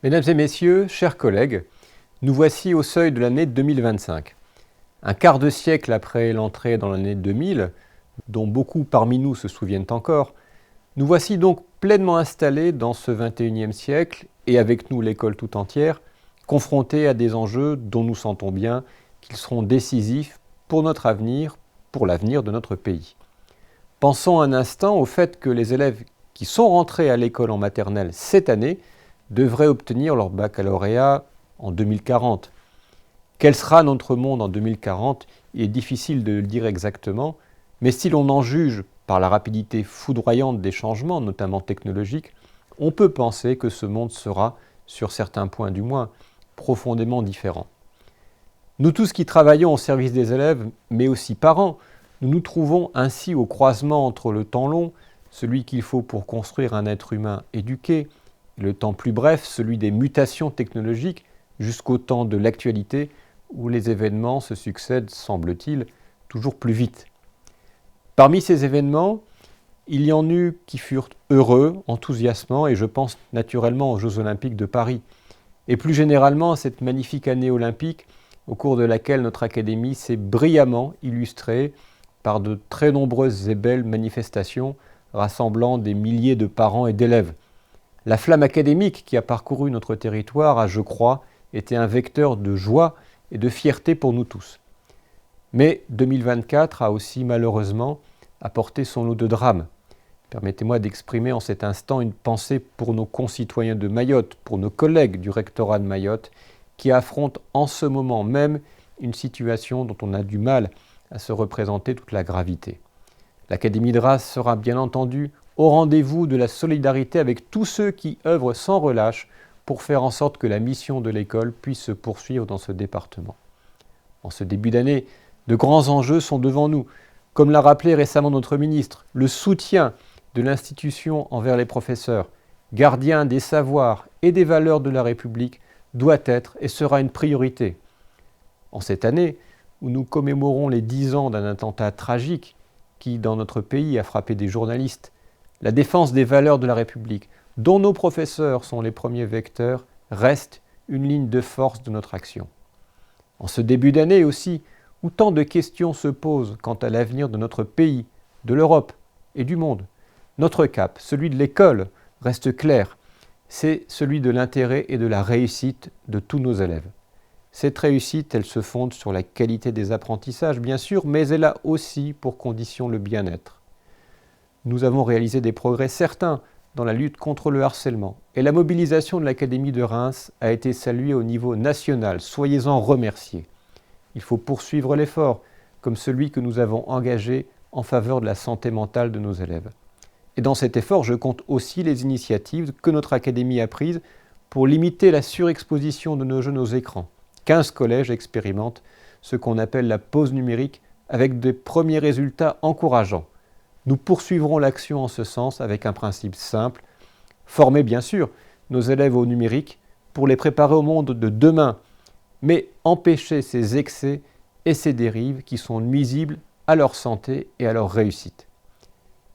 Mesdames et messieurs, chers collègues, nous voici au seuil de l'année 2025. Un quart de siècle après l'entrée dans l'année 2000, dont beaucoup parmi nous se souviennent encore, nous voici donc pleinement installés dans ce 21e siècle et avec nous l'école tout entière, confrontés à des enjeux dont nous sentons bien qu'ils seront décisifs pour notre avenir, pour l'avenir de notre pays. Pensons un instant au fait que les élèves qui sont rentrés à l'école en maternelle cette année devraient obtenir leur baccalauréat en 2040. Quel sera notre monde en 2040 ? Il est difficile de le dire exactement, mais si l'on en juge par la rapidité foudroyante des changements, notamment technologiques, on peut penser que ce monde sera, sur certains points du moins, profondément différent. Nous tous qui travaillons au service des élèves, mais aussi parents, nous nous trouvons ainsi au croisement entre le temps long, celui qu'il faut pour construire un être humain éduqué, et le temps plus bref, celui des mutations technologiques, jusqu'au temps de l'actualité, où les événements se succèdent, semble-t-il, toujours plus vite. Parmi ces événements, il y en eut qui furent heureux, enthousiasmants, et je pense naturellement aux Jeux Olympiques de Paris, et plus généralement à cette magnifique année olympique, au cours de laquelle notre Académie s'est brillamment illustrée par de très nombreuses et belles manifestations rassemblant des milliers de parents et d'élèves. La flamme académique qui a parcouru notre territoire a, je crois, été un vecteur de joie et de fierté pour nous tous. Mais 2024 a aussi malheureusement apporté son lot de drames. Permettez-moi d'exprimer en cet instant une pensée pour nos concitoyens de Mayotte, pour nos collègues du rectorat de Mayotte, qui affrontent en ce moment même une situation dont on a du mal à se représenter toute la gravité. L'Académie de Reims sera bien entendu au rendez-vous de la solidarité avec tous ceux qui œuvrent sans relâche pour faire en sorte que la mission de l'école puisse se poursuivre dans ce département. En ce début d'année, de grands enjeux sont devant nous. Comme l'a rappelé récemment notre ministre, le soutien de l'institution envers les professeurs, gardiens des savoirs et des valeurs de la République, doit être et sera une priorité. En cette année où nous commémorons les 10 ans d'un attentat tragique qui, dans notre pays, a frappé des journalistes, la défense des valeurs de la République, dont nos professeurs sont les premiers vecteurs, reste une ligne de force de notre action. En ce début d'année aussi, où tant de questions se posent quant à l'avenir de notre pays, de l'Europe et du monde, notre cap, celui de l'école, reste clair. C'est celui de l'intérêt et de la réussite de tous nos élèves. Cette réussite, elle se fonde sur la qualité des apprentissages, bien sûr, mais elle a aussi pour condition le bien-être. Nous avons réalisé des progrès certains dans la lutte contre le harcèlement, et la mobilisation de l'Académie de Reims a été saluée au niveau national. Soyez-en remerciés. Il faut poursuivre l'effort, comme celui que nous avons engagé en faveur de la santé mentale de nos élèves. Et dans cet effort, je compte aussi les initiatives que notre Académie a prises pour limiter la surexposition de nos jeunes aux écrans. 15 collèges expérimentent ce qu'on appelle la pause numérique avec des premiers résultats encourageants. Nous poursuivrons l'action en ce sens avec un principe simple, former bien sûr nos élèves au numérique pour les préparer au monde de demain, mais empêcher ces excès et ces dérives qui sont nuisibles à leur santé et à leur réussite.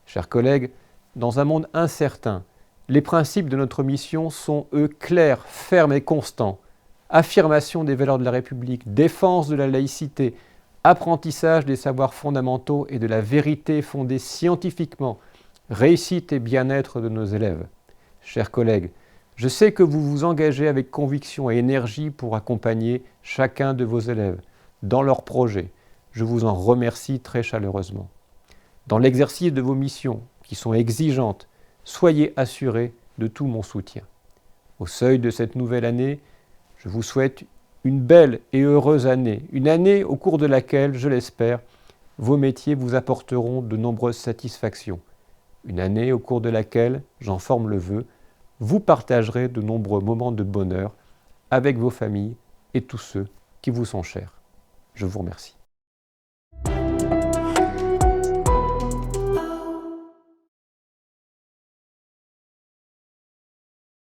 Chers collègues, dans un monde incertain, les principes de notre mission sont, eux, clairs, fermes et constants. Affirmation des valeurs de la République, défense de la laïcité, apprentissage des savoirs fondamentaux et de la vérité fondée scientifiquement, réussite et bien-être de nos élèves. Chers collègues, je sais que vous vous engagez avec conviction et énergie pour accompagner chacun de vos élèves dans leurs projets. Je vous en remercie très chaleureusement. Dans l'exercice de vos missions, qui sont exigeantes, soyez assurés de tout mon soutien. Au seuil de cette nouvelle année, je vous souhaite une belle et heureuse année, une année au cours de laquelle, je l'espère, vos métiers vous apporteront de nombreuses satisfactions. Une année au cours de laquelle, j'en forme le vœu, vous partagerez de nombreux moments de bonheur avec vos familles et tous ceux qui vous sont chers. Je vous remercie.